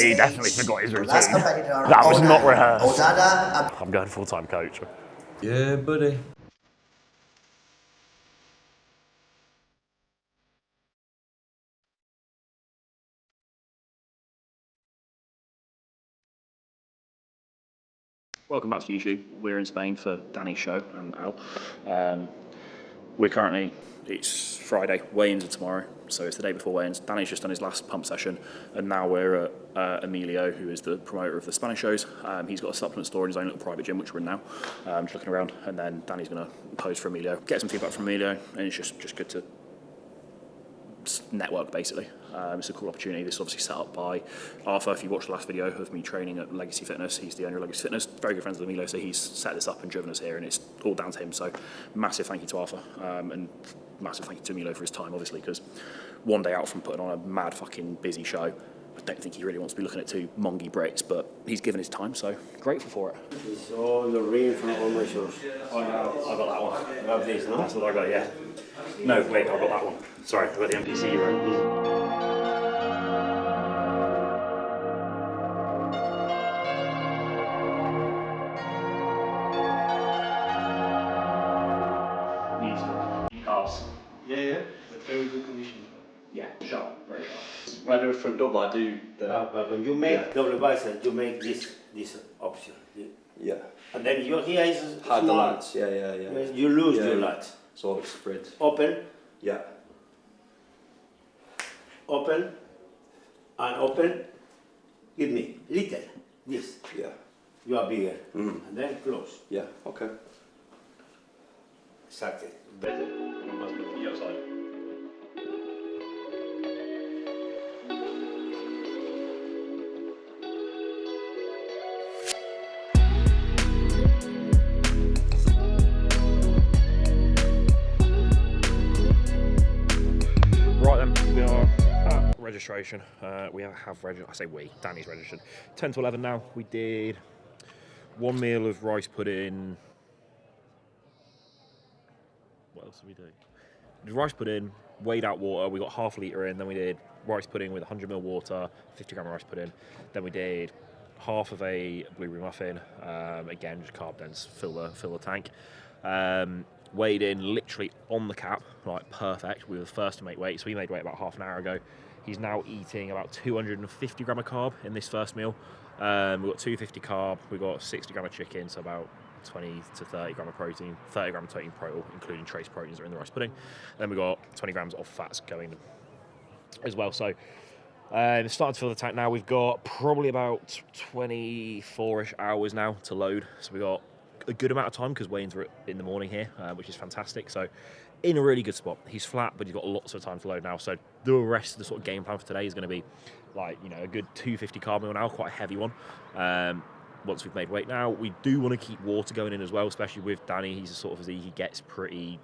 He definitely forgot his routine. Last competitor, That was not rehearsed. Ozada. I'm going full-time coach. Yeah, buddy. Welcome back to YouTube. We're in Spain for Danny's show and Al. We're currently, it's Friday, weigh-ins are tomorrow, so it's the day before weigh-ins. Danny's just done his last pump session, and now we're at Emilio, who is the promoter of the Spanish shows. He's got a supplement store in his own little private gym, which we're in now. Just looking around, and then Danny's going to pose for Emilio, get some feedback from Emilio, and it's just good to network, basically. It's a cool opportunity. This is obviously set up by Arthur. If you watched the last video of me training at Legacy Fitness, he's the owner of Legacy Fitness, very good friends with Emilio, so he's set this up and driven us here, and it's all down to him. So massive thank you to Arthur, and massive thank you to Emilio for his time, obviously, because one day out from putting on a mad fucking busy show, I don't think he really wants to be looking at two mongy bricks, but he's given his time, so grateful for it. It's all the ring from all my shows. Oh no, I got that one. You have this, no? That's what I got, yeah. No, wait, I got that one. Sorry, I got the NPC right. Yeah. But very good condition. Yeah, sharp, very sharp. When I do a front double, I do the... But when you make double bicep, you make this option. Yeah. And then your here is Hard the small. lats, yeah. You lose Yeah. your lats. So it's spread. Open, Yeah. open, and open. Give me little. This. Yeah. You are bigger. Mm. And then close. Yeah, okay. Exactly. Better. Must be the outside. Right then, we are at registration. We have registered, I say we, Danny's registered. 10 to 11 now. We did one meal of rice pudding. What else did we do? We did rice pudding, weighed out water. We got half a litre in. Then we did rice pudding with 100ml water, 50 gram of rice pudding. Then we did half of a blueberry muffin. Again, just carb dense, fill the tank. Weighed in literally on the cap, like perfect. We were the first to make weight, so we made weight about half an hour ago. He's now eating about 250 gram of carb in this first meal. We've got 250 carb, we've got 60 gram of chicken, so about 20 to 30 gram of protein, 30 gram of protein total, including trace proteins that are in the rice pudding. Then we've got 20 grams of fats going as well. So starting to fill the tank now. We've got probably about 24-ish hours now to load. So we've got a good amount of time because weigh-ins are in the morning here, which is fantastic. So in a really good spot. He's flat, but he's got lots of time to load now. So the rest of the sort of game plan for today is going to be like, you know, a good 250 carb meal now, quite a heavy one. Once we've made weight now, we do want to keep water going in as well, especially with Danny. He's a sort of, he gets pretty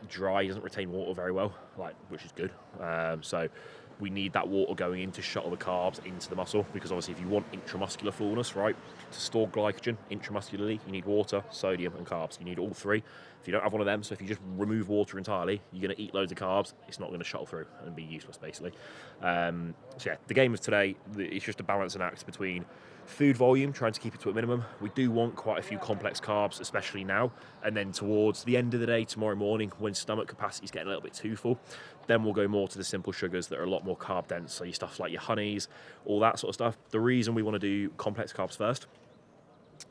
dry, he doesn't retain water very well, like, which is good. So we need that water going in to shuttle the carbs into the muscle, because obviously if you want intramuscular fullness, right, to store glycogen intramuscularly, you need water, sodium and carbs. You need all three. If you don't have one of them, so if you just remove water entirely, you're going to eat loads of carbs, it's not going to shuttle through and be useless, basically. So yeah, the game of today, it's just a balancing act between food volume, trying to keep it to a minimum. We do want quite a few complex carbs, especially now, and then towards the end of the day, tomorrow morning, when stomach capacity is getting a little bit too full, then we'll go more to the simple sugars that are a lot more carb dense, so your stuff like your honeys, all that sort of stuff. The reason we want to do complex carbs first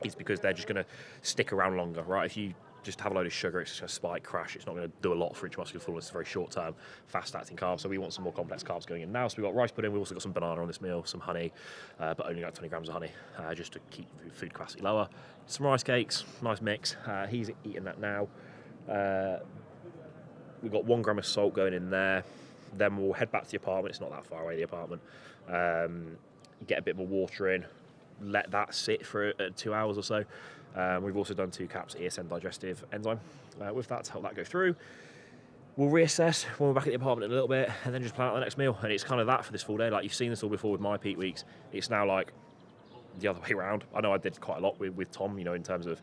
is because they're just going to stick around longer, right? If you just have a load of sugar, it's just going to spike, crash. It's not going to do a lot for intramuscular fullness. It's very short-term, fast-acting carbs. So we want some more complex carbs going in now. So we've got rice pudding. We've also got some banana on this meal, some honey, but only like 20 grams of honey, just to keep food capacity lower. Some rice cakes, nice mix. He's eating that now. We've got 1 gram of salt going in there. Then we'll head back to the apartment. It's not that far away, the apartment. Get a bit more water in. Let that sit for 2 hours or so. We've also done 2 caps ESN digestive enzyme with that to help that go through. We'll reassess when we're back at the apartment in a little bit, and then just plan out the next meal. And it's kind of that for this full day. Like, you've seen this all before with my peak weeks. It's now like the other way around. I know I did quite a lot with Tom, you know, in terms of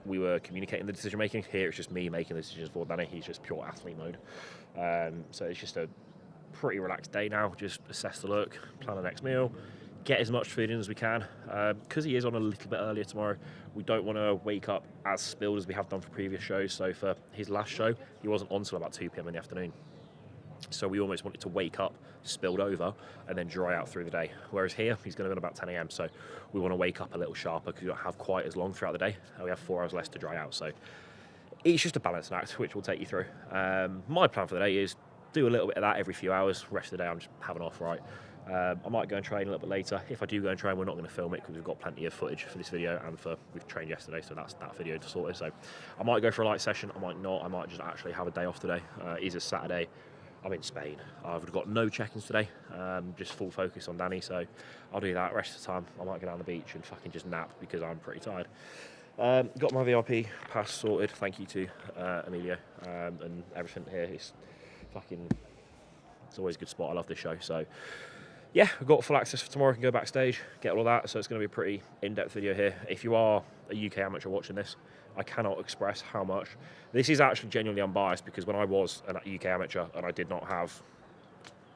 we were communicating the decision making. Here it's just me making the decisions for Danny. He's just pure athlete mode. So it's just a pretty relaxed day now. Just assess the look, plan the next meal, get as much food in as we can. Because he is on a little bit earlier tomorrow, we don't want to wake up as spilled as we have done for previous shows. So for his last show, he wasn't on until about 2 p.m. in the afternoon. So we almost wanted to wake up, spilled over, and then dry out through the day. Whereas here, he's going to go at about 10 a.m. So we want to wake up a little sharper because we don't have quite as long throughout the day. And we have 4 hours less to dry out. So it's just a balancing act, which we'll take you through. My plan for the day is do a little bit of that every few hours. Rest of the day, I'm just having off, right? I might go and train a little bit later. If I do go and train, we're not going to film it because we've got plenty of footage for this video and we've trained yesterday, so that's that video to sort it. So I might go for a light session, I might not. I might just actually have a day off today. It is a Saturday. I'm in Spain. I've got no check-ins today, just full focus on Danny, so I'll do that. Rest of the time, I might go down the beach and fucking just nap because I'm pretty tired. Got my VIP pass sorted, thank you to Emilio, and everything here is fucking, it's always a good spot. I love this show, so yeah, we've got full access for tomorrow. I can go backstage, get all of that, so it's going to be a pretty in-depth video here. If you are a UK amateur watching this, I cannot express how much. This is actually genuinely unbiased because when I was a UK amateur and I did not have,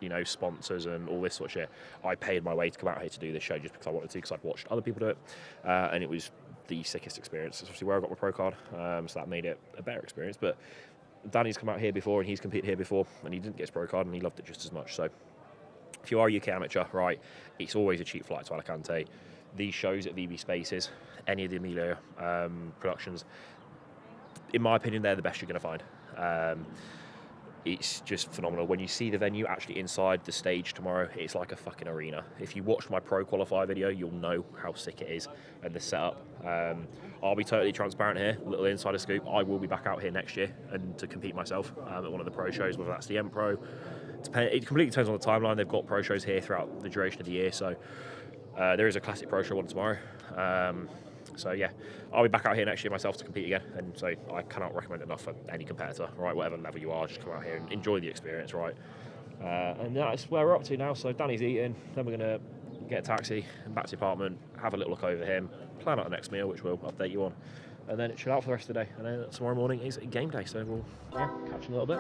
you know, sponsors and all this sort of shit, I paid my way to come out here to do this show just because I wanted to, because I'd watched other people do it, and it was the sickest experience. It's obviously where I got my pro card, so that made it a better experience. But Danny's come out here before and he's competed here before and he didn't get his pro card and he loved it just as much. So if you are a UK amateur, right, it's always a cheap flight to Alicante. These shows at VB Spaces, any of the Emilio productions, in my opinion, they're the best you're going to find. It's just phenomenal. When you see the venue actually inside the stage tomorrow, it's like a fucking arena. If you watch my pro qualifier video, you'll know how sick it is and the setup. I'll be totally transparent here, a little insider scoop. I will be back out here next year and to compete myself at one of the pro shows, whether that's the M Pro. It completely depends on the timeline. They've got pro shows here throughout the duration of the year, so there is a classic pro show one tomorrow. So yeah, I'll be back out here next year myself to compete again, and so I cannot recommend it enough for any competitor, right? Whatever level you are, just come out here and enjoy the experience, right? And that's where we're up to now. So Danny's eating, then we're gonna get a taxi and back to the apartment, have a little look over him, plan out the next meal, which we'll update you on, and then chill out for the rest of the day. And then tomorrow morning is game day, so we'll catch you in a little bit.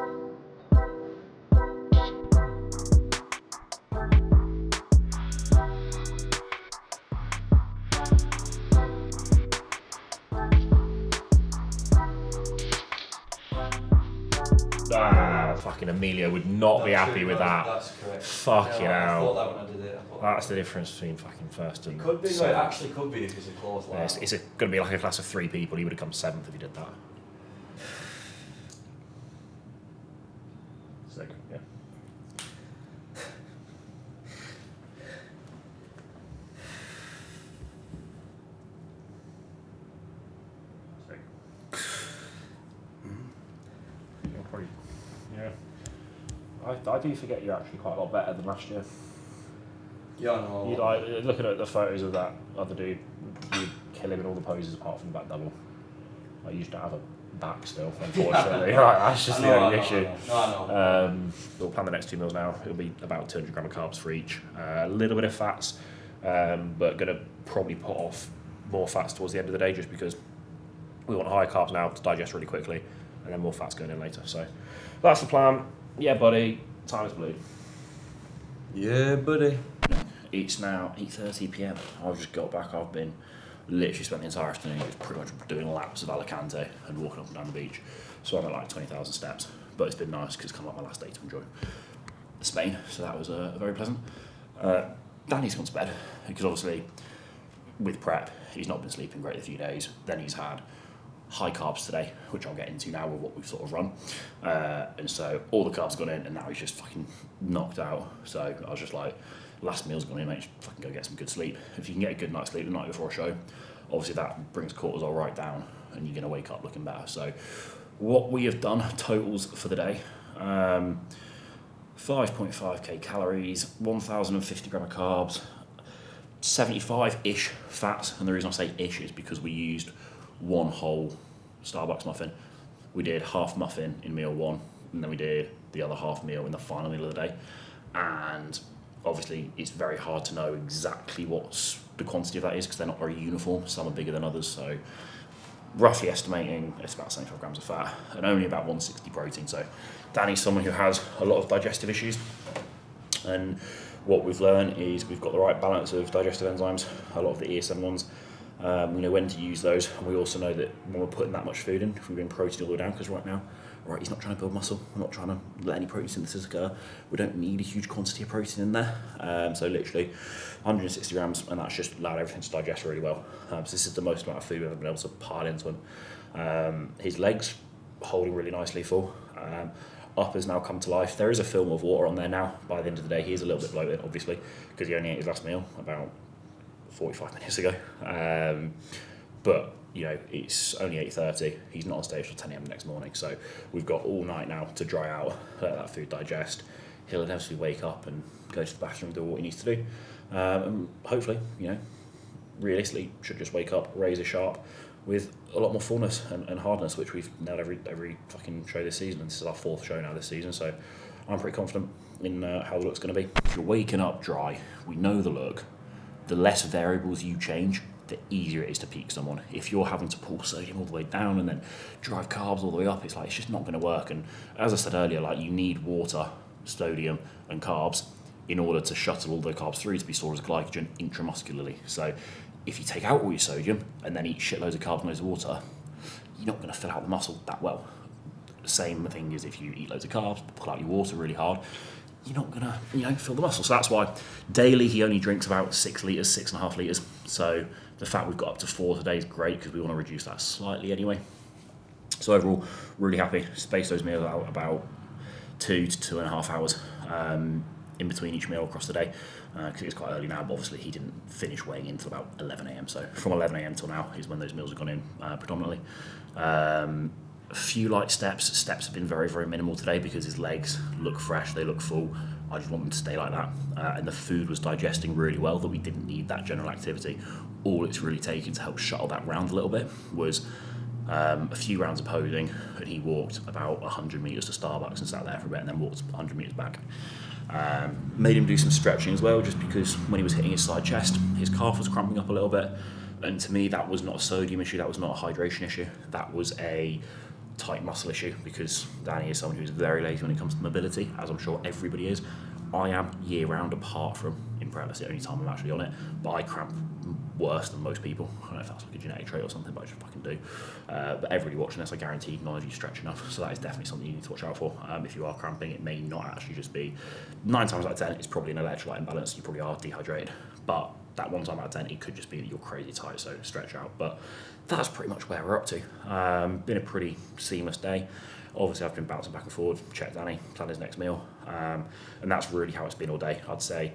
Fucking Emilio would not be happy with that. That's correct. Fucking I hell. thought that when I did it. That's the difference between fucking first and Could be, no, it seventh. actually could be if it's a close line. Yeah, it's going to be like a class of 3 people. He would have come 7th if he did that. Sick, yeah. You're probably, yeah. I do forget you're actually quite a lot better than last year. Yeah, I know. You like looking at the photos of that other dude, you kill him in all the poses apart from the back double. Like, you just don't have a back still, unfortunately. Like, that's just the only issue. I know. We'll plan the next 2 meals now. It'll be about 200 gram of carbs for each. A little bit of fats, but gonna probably put off more fats towards the end of the day just because we want higher carbs now to digest really quickly, and then more fats going in later. So that's the plan. Yeah, buddy. Time is blue. Yeah, buddy. It's now 8:30 p.m. I've just got back. I've been literally spent the entire afternoon just pretty much doing laps of Alicante and walking up and down the beach. So I'm at like 20,000 steps. But it's been nice because it's kind of like my last day to enjoy Spain. So that was very pleasant. Danny's gone to bed because obviously with prep, he's not been sleeping great a few days. Then he's had high carbs today, which I'll get into now with what we've sort of run. And so all the carbs gone in and now he's just fucking knocked out. So I was just like, last meal's gone in, mate, just fucking go get some good sleep. If you can get a good night's sleep the night before a show, obviously that brings cortisol right down and you're going to wake up looking better. So what we have done, totals for the day, 5.5k calories, 1,050 gram of carbs, 75-ish fats. And the reason I say ish is because we used one whole Starbucks muffin. We did half muffin in meal 1, and then we did the other half meal in the final meal of the day. And obviously it's very hard to know exactly what the quantity of that is because they're not very uniform. Some are bigger than others, so roughly estimating it's about 75 grams of fat and only about 160 protein. So Danny's someone who has a lot of digestive issues, And what we've learned is we've got the right balance of digestive enzymes, a lot of the ESN ones. We know when to use those, and we also know that when we're putting that much food in, if we bring protein all the way down, because right now, he's not trying to build muscle, we're not trying to let any protein synthesis occur, we don't need a huge quantity of protein in there, so literally 160 grams, and that's just allowed everything to digest really well. So this is the most amount of food we've ever been able to pile into him. His legs, holding really nicely full. Up has now come to life. There is a film of water on there now. By the end of the day, he is a little bit bloated, obviously, because he only ate his last meal about 45 minutes ago. But you know, it's only 8:30. He's not on stage till 10 a.m. the next morning, so we've got all night now to dry out, let that food digest. He'll inevitably wake up and go to the bathroom and do what he needs to do. And hopefully, you know, realistically, should just wake up, razor sharp, with a lot more fullness and hardness, which we've nailed every fucking show this season. And this is our 4th show now this season, so I'm pretty confident in how the look's going to be. If you're waking up dry, we know the look. The less variables you change, the easier it is to peak someone. If you're having to pull sodium all the way down and then drive carbs all the way up, it's just not going to work. And as I said earlier, you need water, sodium, and carbs in order to shuttle all the carbs through to be stored as glycogen intramuscularly. So if you take out all your sodium and then eat shitloads of carbs and loads of water, you're not going to fill out the muscle that well. Same thing as if you eat loads of carbs, pull out your water really hard, you're not going to, fill the muscle. So that's why daily he only drinks about 6 litres, 6.5 litres. So the fact we've got up to 4 today is great because we want to reduce that slightly anyway. So overall, really happy. Space those meals out about 2 to 2.5 hours in between each meal across the day, because it's quite early now, but obviously he didn't finish weighing in until about 11 a.m. So from 11 a.m. till now is when those meals have gone in predominantly. A few light steps. Steps have been very, very minimal today because his legs look fresh, they look full. I just want them to stay like that. And the food was digesting really well, that we didn't need that general activity. All it's really taken to help shuttle that round a little bit was a few rounds of posing, and he walked about 100 metres to Starbucks and sat there for a bit and then walked 100 metres back. Made him do some stretching as well, just because when he was hitting his side chest, his calf was cramping up a little bit. And to me, that was not a sodium issue, that was not a hydration issue, that was a tight muscle issue, because Danny is someone who's very lazy when it comes to mobility, as I'm sure everybody is. I am year round, apart from in prep. That's the only time I'm actually on it, but I cramp worse than most people. I don't know if that's like a genetic trait or something, but I just fucking do. But everybody watching this, I guarantee, acknowledge you stretch enough, so that is definitely something you need to watch out for. If you are cramping, it may not actually just be, 9 times out of 10 it's probably an electrolyte imbalance, you probably are dehydrated, but that 1 time out of 10 it could just be that you're crazy tight, so stretch out. But that's pretty much where we're up to. Been a pretty seamless day. Obviously I've been bouncing back and forward, check Danny, plan his next meal, and that's really how it's been all day. I'd say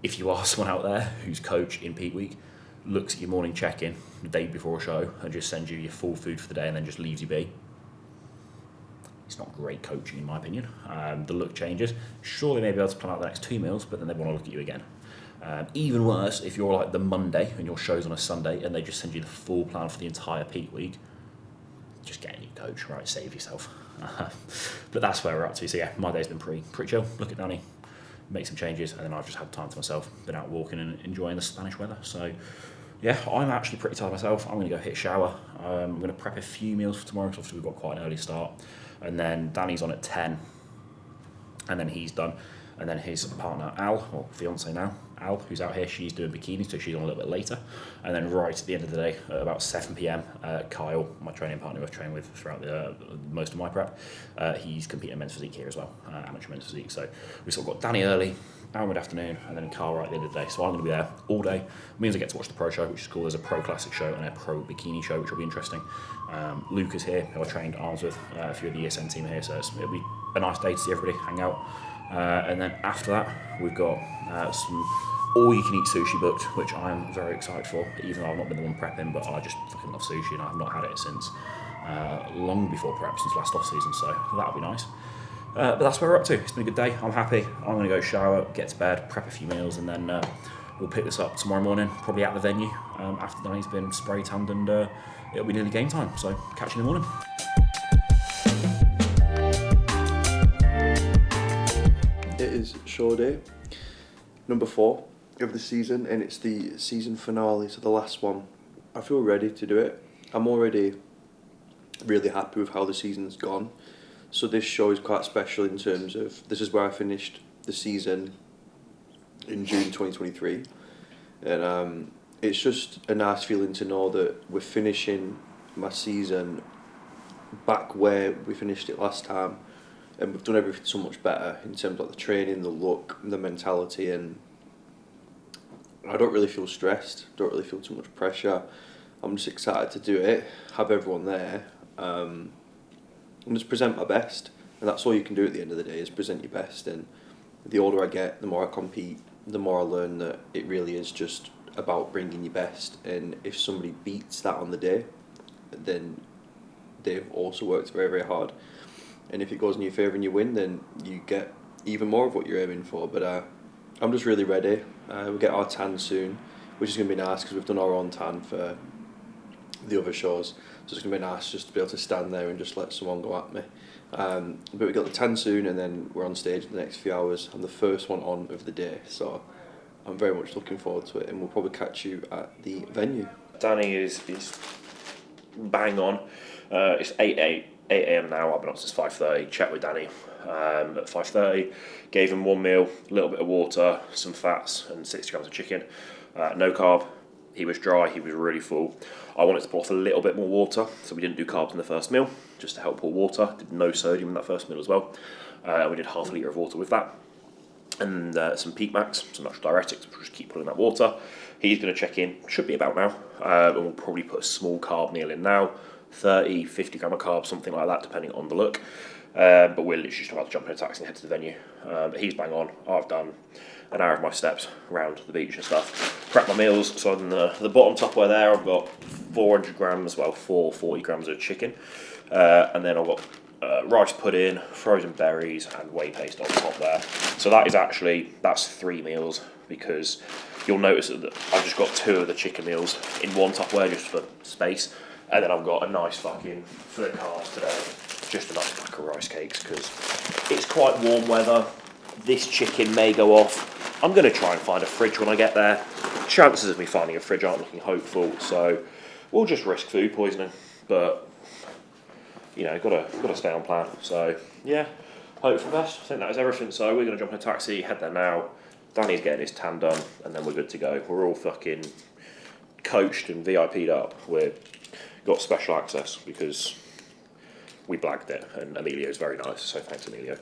if you are someone out there who's coach in peak week, looks at your morning check-in the day before a show and just sends you your full food for the day and then just leaves you be, it's not great coaching in my opinion. The look changes. Sure, they may be able to plan out the next 2 meals, but then they want to look at you again. Even worse, if you're like the Monday and your show's on a Sunday and they just send you the full plan for the entire peak week, just get a new coach, right? Save yourself. But that's where we're up to. So yeah, my day's been pretty chill. Look at Danny, make some changes, and then I've just had time to myself, been out walking and enjoying the Spanish weather. So yeah, I'm actually pretty tired myself. I'm going to go hit a shower. I'm going to prep a few meals for tomorrow, because obviously we've got quite an early start. And then Danny's on at 10, and then he's done. And then his partner Al, or fiance now, Al, who's out here, she's doing bikini, so she's on a little bit later. And then right at the end of the day, at about 7 p.m, Kyle, my training partner who I've trained with throughout most of my prep, he's competing in men's physique here as well, amateur men's physique. So we sort of got Danny early, Al mid-afternoon, and then Kyle right at the end of the day. So I'm going to be there all day. It means I get to watch the pro show, which is cool. There's a pro classic show and a pro bikini show, which will be interesting. Luke is here, who I trained arms with, a few of the ESN team are here, so it'll be a nice day to see everybody hang out. And then after that, we've got some all-you-can-eat sushi booked, which I'm very excited for, even though I've not been the one prepping, but I just fucking love sushi, and I've not had it since long before prep, since last off-season, so that'll be nice. But that's where we're up to. It's been a good day. I'm happy. I'm going to go shower, get to bed, prep a few meals, and then we'll pick this up tomorrow morning, probably at the venue, after Danny's been spray-tanned, and it'll be nearly game time, so catch you in the morning. It is show day, number 4 of the season, and it's the season finale, so the last one. I feel ready to do it. I'm already really happy with how the season's gone. So this show is quite special in terms of, this is where I finished the season in June 2023, and it's just a nice feeling to know that we're finishing my season back where we finished it last time, and we've done everything so much better in terms of like the training, the look, the mentality, and I don't really feel stressed, don't really feel too much pressure. I'm just excited to do it, have everyone there, and just present my best. And that's all you can do at the end of the day, is present your best. And the older I get, the more I compete, the more I learn that it really is just about bringing your best. And if somebody beats that on the day, then they've also worked very, very hard. And if it goes in your favour and you win, then you get even more of what you're aiming for. But I'm just really ready. We'll get our tan soon, which is going to be nice because we've done our own tan for the other shows. So it's going to be nice just to be able to stand there and just let someone go at me. But we got the tan soon, and then we're on stage in the next few hours. I'm the first one on of the day, so I'm very much looking forward to it, and we'll probably catch you at the venue. Danny is bang on. It's 8 a.m. now. I've been up since 5:30. Chat with Danny at 5:30. Gave him one meal, a little bit of water, some fats, and 60 grams of chicken. No carb. He was dry. He was really full. I wanted to pour off a little bit more water, so we didn't do carbs in the first meal, just to help pour water. Did no sodium in that first meal as well. We did half a litre of water with that. And some Peak Max, some natural diuretics, which will just keep pulling that water. He's going to check in, should be about now, and we'll probably put a small carb meal in now, 30, 50 gram of carbs, something like that, depending on the look. But we're literally just about to jump in a taxi and head to the venue. He's bang on. I've done an hour of my steps around the beach and stuff. Prep my meals, so on the bottom Tupperware there, I've got 400 grams, well, 40 grams of chicken. And then I've got rice pudding, frozen berries, and whey paste on top there. So that's 3 meals, because you'll notice that I've just got 2 of the chicken meals in one Tupperware just for space, and then I've got a nice fucking, for the carbs today, just a nice pack of rice cakes, because it's quite warm weather. This chicken may go off. I'm going to try and find a fridge when I get there. Chances of me finding a fridge aren't looking hopeful, so we'll just risk food poisoning, but you know, gotta stay on plan. So yeah, hope for the best. I think that is everything. So we're gonna jump in a taxi, head there now. Danny's getting his tan done, and then we're good to go. We're all fucking coached and VIP'd up. We've got special access because we blagged it, and Emilio's very nice. So thanks, Emilio.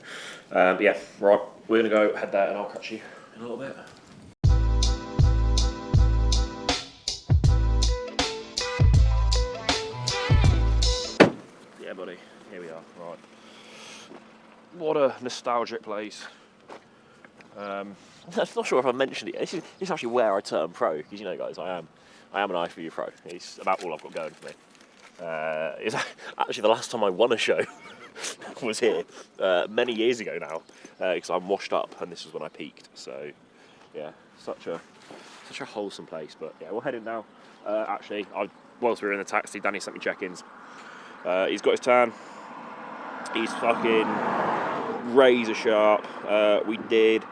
But yeah, right, we're gonna go head there, and I'll catch you in a little bit. Yeah, buddy, here we are. Right, what a nostalgic place. I'm not sure if I mentioned it. This is actually where I turned pro, because you know, guys, I am an IFBB pro. It's about all I've got going for me. It's actually the last time I won a show was here many years ago now, because I'm washed up, and this was when I peaked. So yeah, such a wholesome place. But yeah, we're heading now. Actually, whilst we were in the taxi, Danny sent me check-ins. He's got his tan. He's fucking razor sharp. We did,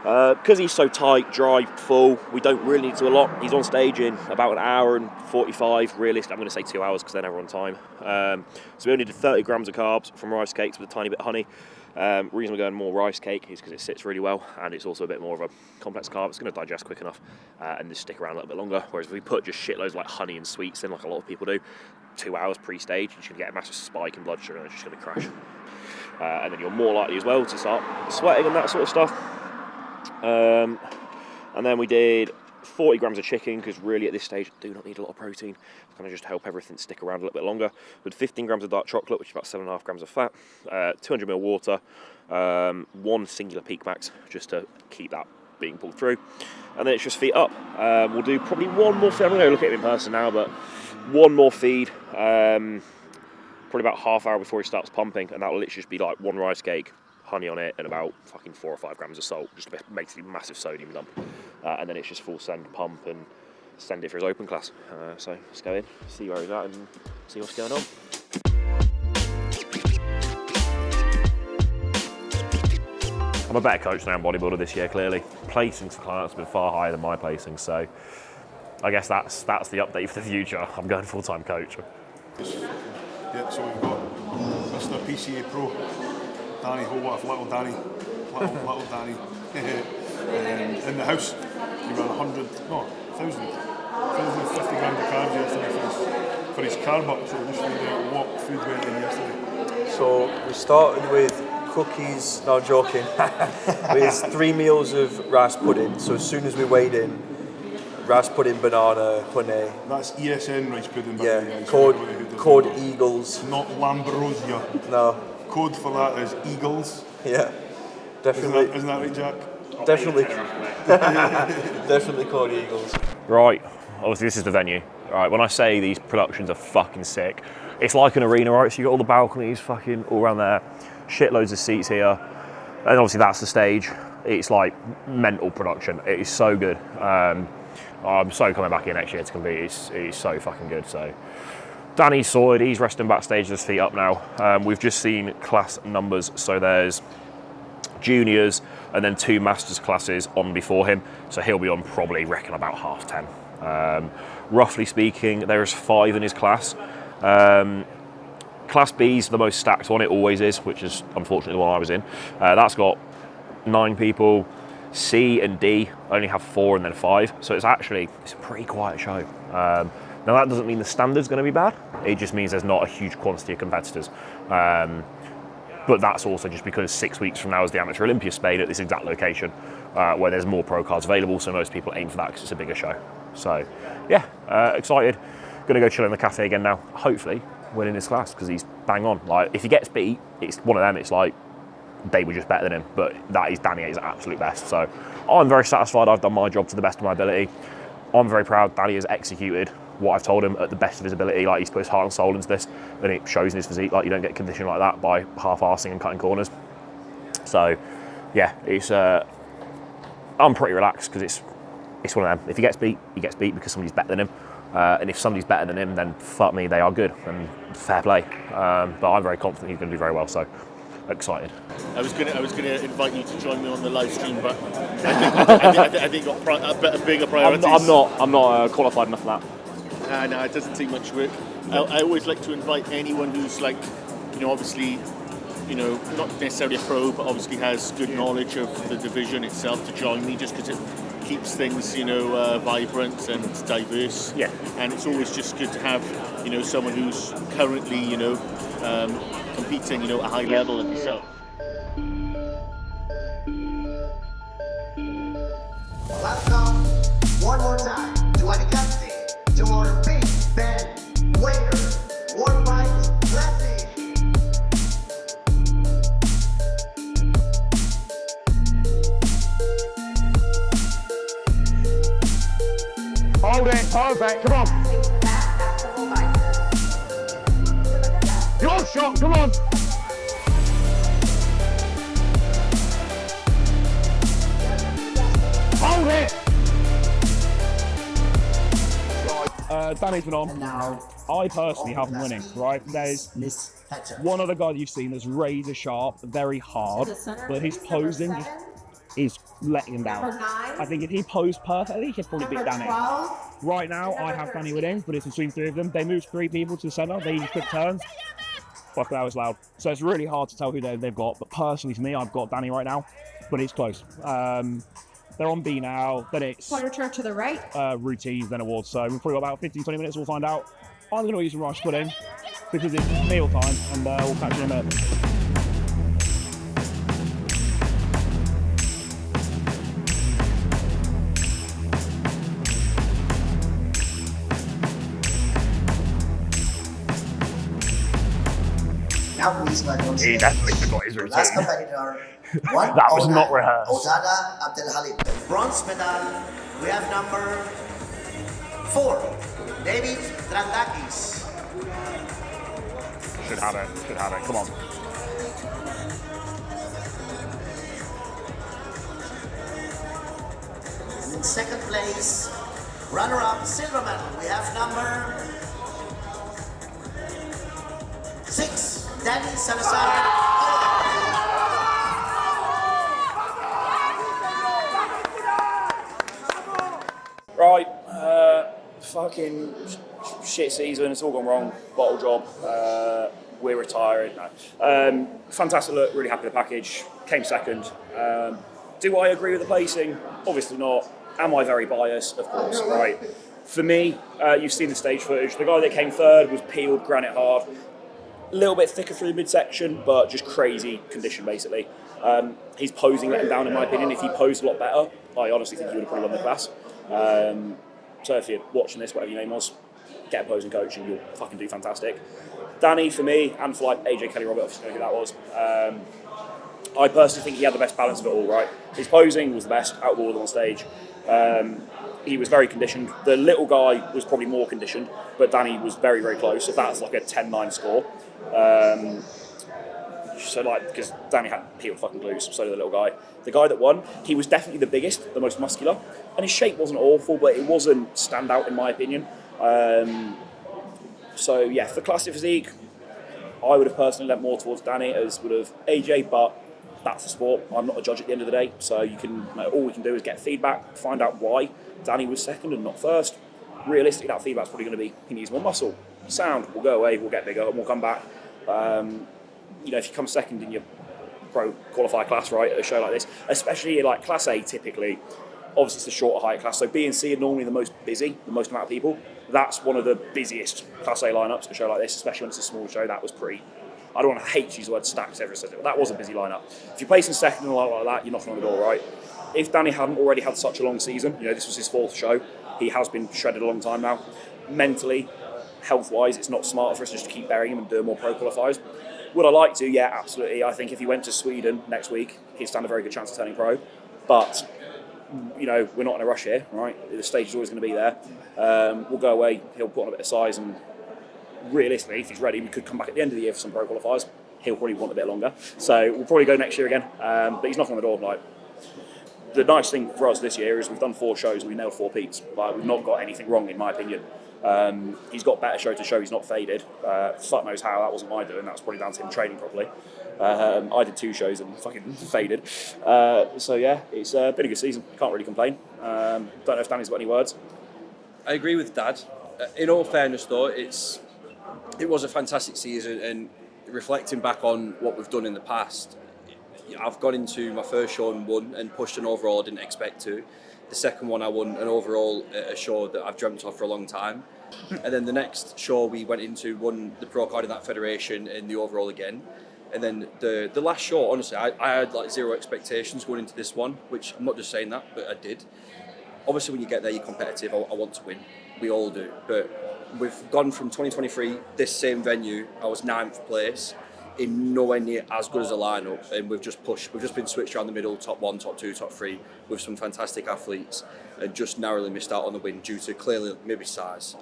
because he's so tight, dry, full, we don't really need to do a lot. He's on stage in about 1 hour and 45, realistic. I'm going to say 2 hours because they're never on time. So we only did 30 grams of carbs from rice cakes with a tiny bit of honey. Reason we're going more rice cake is because it sits really well, and it's also a bit more of a complex carb. It's going to digest quick enough and just stick around a little bit longer. Whereas if we put just shitloads of like honey and sweets in, like a lot of people do, 2 hours pre-stage, you're just going to get a massive spike in blood sugar, and it's just going to crash. And then you're more likely as well to start sweating and that sort of stuff. And then we did 40 grams of chicken, because really at this stage I do not need a lot of protein. It's going to just help everything stick around a little bit longer. With 15 grams of dark chocolate, which is about 7.5 grams of fat, 200 ml water, 1 singular Peak Max, just to keep that being pulled through. And then it's just feet up. We'll do probably one more feed. I'm going to look at him in person now, but one more feed, probably about half hour before he starts pumping, and that will literally just be like 1 rice cake, honey on it, and about fucking 4 or 5 grams of salt, just basically massive sodium dump. And then it's just full send pump and send it for his open class. So let's go in, see where he's at, and see what's going on. I'm a better coach now in bodybuilder this year, clearly. Placings for clients have been far higher than my placing, so I guess that's the update for the future. I'm going full-time coach. Yeah, so we've got Mr. PCA Pro, Danny Howard, little Danny. in the house. He ran 1,050 grams of carbs yesterday for his carb up. So just found out what food went in yesterday. So we started with cookies, no, I'm joking, with 3 meals of rice pudding. So as soon as we weighed in, rice pudding, banana, honey. That's ESN rice pudding, by the way, Yeah, guys. code Eagles. Not Lambrosia. No, Code for that is Eagles. yeah, definitely, Isn't that right, Jack? definitely, definitely code Eagles. Right, obviously this is the venue. Right, when I say these productions are fucking sick, it's like an arena, right? So you got all the balconies fucking all around there, shitloads of seats here, and obviously that's the stage. It's like mental production. It is so good. I'm so coming back here next year to compete. It's so fucking good. So Danny's sorted. He's resting backstage with his feet up now. We've just seen class numbers. So there's juniors and then 2 masters classes on before him. So he'll be on probably, reckon, about 10:30. Roughly speaking, there's 5 in his class. Class B's the most stacked one. It always is, which is unfortunately the one I was in. That's got 9 people. C and D only have 4 and then 5, so it's a pretty quiet show. Now that doesn't mean the standard's going to be bad, it just means there's not a huge quantity of competitors. But that's also just because 6 weeks from now is the Amateur Olympia Spain at this exact location, where there's more pro cards available, so most people aim for that because it's a bigger show. So yeah, excited. Gonna go chill in the cafe again now, hopefully winning his class, because he's bang on. Like, if he gets beat, it's one of them, it's like they were just better than him, but that is Danny at his absolute best. So I'm very satisfied. I've done my job to the best of my ability. I'm very proud Danny has executed what I've told him at the best of his ability. Like, he's put his heart and soul into this, and it shows in his physique. Like, you don't get conditioned like that by half-arsing and cutting corners. So yeah, it's I'm pretty relaxed, because it's one of them. If he gets beat, he gets beat because somebody's better than him. And if somebody's better than him, then fuck me, they are good, and fair play. But I'm very confident he's going to do very well. So excited. I was gonna invite you to join me on the live stream, but I think got bigger priorities. I'm not qualified enough for that. No, it doesn't take much work. I always like to invite anyone who's like, obviously, not necessarily a pro, but obviously has good knowledge of the division itself to join me, just because it keeps things, vibrant and diverse. Yeah. And it's always just good to have, someone who's currently, competing, at a high level of yourself. Welcome, one more time, to Alicante, to our big band winner, World Fight Classic. Hold it, perfect, come on. Your shot, come on. Hold it. Danny's been on. I personally have him winning, right? There's one other guy that you've seen that's razor sharp, very hard, but his posing just is letting him down. I think if he posed perfectly, he could probably beat Danny. Right now, I have Danny winning, but it's between 3 of them. They moved 3 people to the centre. They use quick turns. Fuck, that was loud. So it's really hard to tell who they've got. But personally, to me, I've got Danny right now, but it's close. They're on B now. Then it's Turn to the right. routines, then awards. So we've probably got about 15-20 minutes. We'll find out. I'm going to use a rice pudding because it's meal time, and we'll catch you in a minute. Now please welcome He definitely forgot his last routine. competitor, one That was not rehearsed. Ozada Abdelhalim. Bronze medal, we have number 4, David Drandakis. Should have it. Come on. And in second place, runner-up silver medal, we have number 6, Danny Salazar. Right, fucking shit season, it's all gone wrong, bottle job, we're retiring. No. Fantastic look, really happy with the package, came second. Do I agree with the placing? Obviously not. Am I very biased? Of course, right. For me, you've seen the stage footage. The guy that came third was peeled granite hard. A little bit thicker through the midsection, but just crazy condition, basically. His posing let him down, in my opinion. If he posed a lot better, I honestly think he would have probably won the class. So if you're watching this, whatever your name was, get a posing coach and you'll fucking do fantastic. Danny, for me, and for like AJ Kelly-Robert, obviously know who that was, I personally think he had the best balance of it all, right? His posing was the best out of all of them on stage. He was very conditioned. The little guy was probably more conditioned, but Danny was very, very close. If that's like a 10-9 score. So like, because Danny had peeled fucking glues, so did the little guy. The guy that won, he was definitely the biggest, the most muscular, and his shape wasn't awful, but it wasn't stand out in my opinion. So yeah, for classic physique, I would have personally lent more towards Danny, as would have AJ, but that's the sport. I'm not a judge at the end of the day, so all we can do is get feedback, find out why Danny was second and not first. Realistically, that feedback's probably going to be he needs more muscle. Sound will go away, we'll get bigger, and we'll come back. If you come second in your pro qualifier class, right, at a show like this, especially in like Class A, typically, obviously it's the shorter height class, so B and C are normally the most busy, the most amount of people. That's one of the busiest Class A lineups at a show like this, especially when it's a small show. That was pretty, I don't want to hate to use the word stacked, everyone says it, but that was a busy lineup. If you're placing second and a lot like that, you're knocking on the door, right? If Danny hadn't already had such a long season, this was his fourth show, he has been shredded a long time now. Mentally, health-wise, it's not smart for us just to keep burying him and do more pro qualifiers. Would I like to? Yeah, absolutely. I think if he went to Sweden next week, he'd stand a very good chance of turning pro. But, we're not in a rush here, right? The stage is always going to be there. We'll go away, he'll put on a bit of size, and realistically, if he's ready, we could come back at the end of the year for some pro qualifiers. He'll probably want a bit longer. So we'll probably go next year again. But he's knocking on the door. Like, the nice thing for us this year is we've done 4 shows and we nailed 4 peats. Like, we've not got anything wrong, in my opinion. He's got better show to show, he's not faded. Fuck knows how, that wasn't my doing, that was probably down to him training properly. I did 2 shows and fucking faded. So yeah, it's been a good season, can't really complain. Don't know if Danny's got any words. I agree with Dad. In all fairness though, it was a fantastic season, and reflecting back on what we've done in the past, I've gone into my first show and won and pushed an overall I didn't expect to. The second one I won an overall at a show that I've dreamt of for a long time. And then the next show we went into, won the pro card in that federation and the overall again. And then the last show, honestly, I had like 0 expectations going into this one, which I'm not just saying that, but I did. Obviously when you get there you're competitive, I want to win. We all do. But we've gone from 2023, this same venue, I was 9th place, in nowhere near as good as a lineup, and we've just been switched around the middle, top 1, top 2, top 3, with some fantastic athletes, and just narrowly missed out on the win due to clearly maybe size,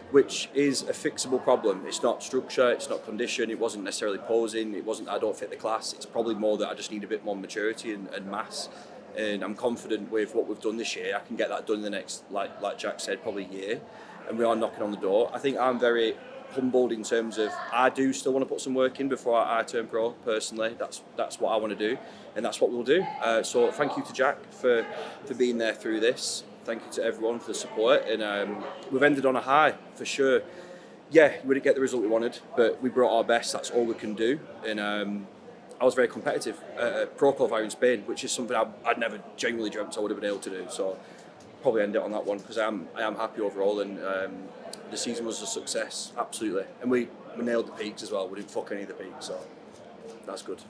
which is a fixable problem. It's not structure, it's not condition, it wasn't necessarily posing, it wasn't I don't fit the class, it's probably more that I just need a bit more maturity and mass, and I'm confident with what we've done this year, I can get that done in the next, like Jack said, probably year, and we are knocking on the door. I think I'm very humbled in terms of I do still want to put some work in before I turn pro personally. That's what I want to do, and that's what we'll do. So thank you to Jack for being there through this. Thank you to everyone for the support, and we've ended on a high for sure. Yeah, we didn't get the result we wanted, but we brought our best. That's all we can do, and I was very competitive pro qualifier in Spain, which is something I'd never genuinely dreamt I would have been able to do. So probably end it on that one because I am happy overall, and the season was a success, absolutely. And we nailed the peaks as well. We didn't fuck any of the peaks, so that's good.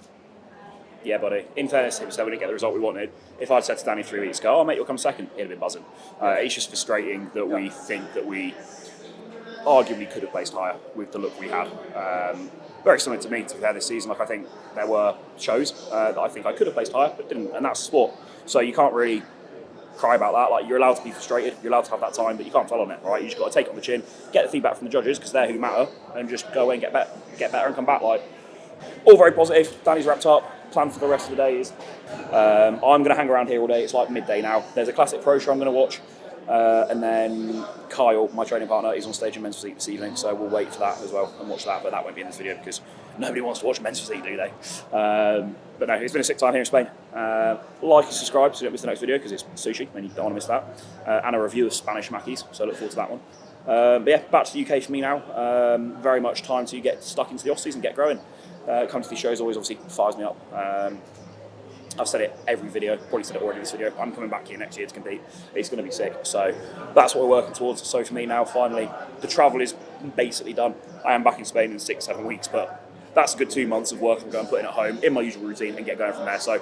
Yeah, buddy. In fairness, we didn't get the result we wanted. If I'd said to Danny 3 weeks ago, "Oh, mate, you'll come second," he'd have been buzzing. It's just frustrating that we think that we arguably could have placed higher with the look we had. Very similar to me, to be fair, this season. Like, I think there were shows that I think I could have placed higher, but didn't, and that's sport. So you can't really cry about that. Like, you're allowed to be frustrated, you're allowed to have that time, but you can't dwell on it, right? You just got to take it on the chin, get the feedback from the judges because they're who matter, and just go away and get better and come back. Like, all very positive. Danny's wrapped up. Plan for the rest of the day is I'm going to hang around here all day. It's like midday now. There's a classic pro show I'm going to watch, and then Kyle, my training partner, is on stage in men's physique this evening, so we'll wait for that as well and watch that. But that won't be in this video because nobody wants to watch men's physique, do they? But no, it's been a sick time here in Spain. Like and subscribe so you don't miss the next video because it's sushi and you don't want to miss that. And a review of Spanish Mackies, so I look forward to that one. But yeah, back to the UK for me now. Very much time to get stuck into the off season, get growing. Coming to these shows always obviously fires me up. I've said it every video, probably said it already in this video. I'm coming back here next year to compete. It's going to be sick. So that's what we're working towards. So for me now, finally, the travel is basically done. I am back in Spain in 6-7 weeks, but that's a good 2 months of work I'm going to put in at home in my usual routine and get going from there. So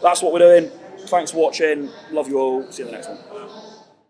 that's what we're doing. Thanks for watching. Love you all. See you in the next one.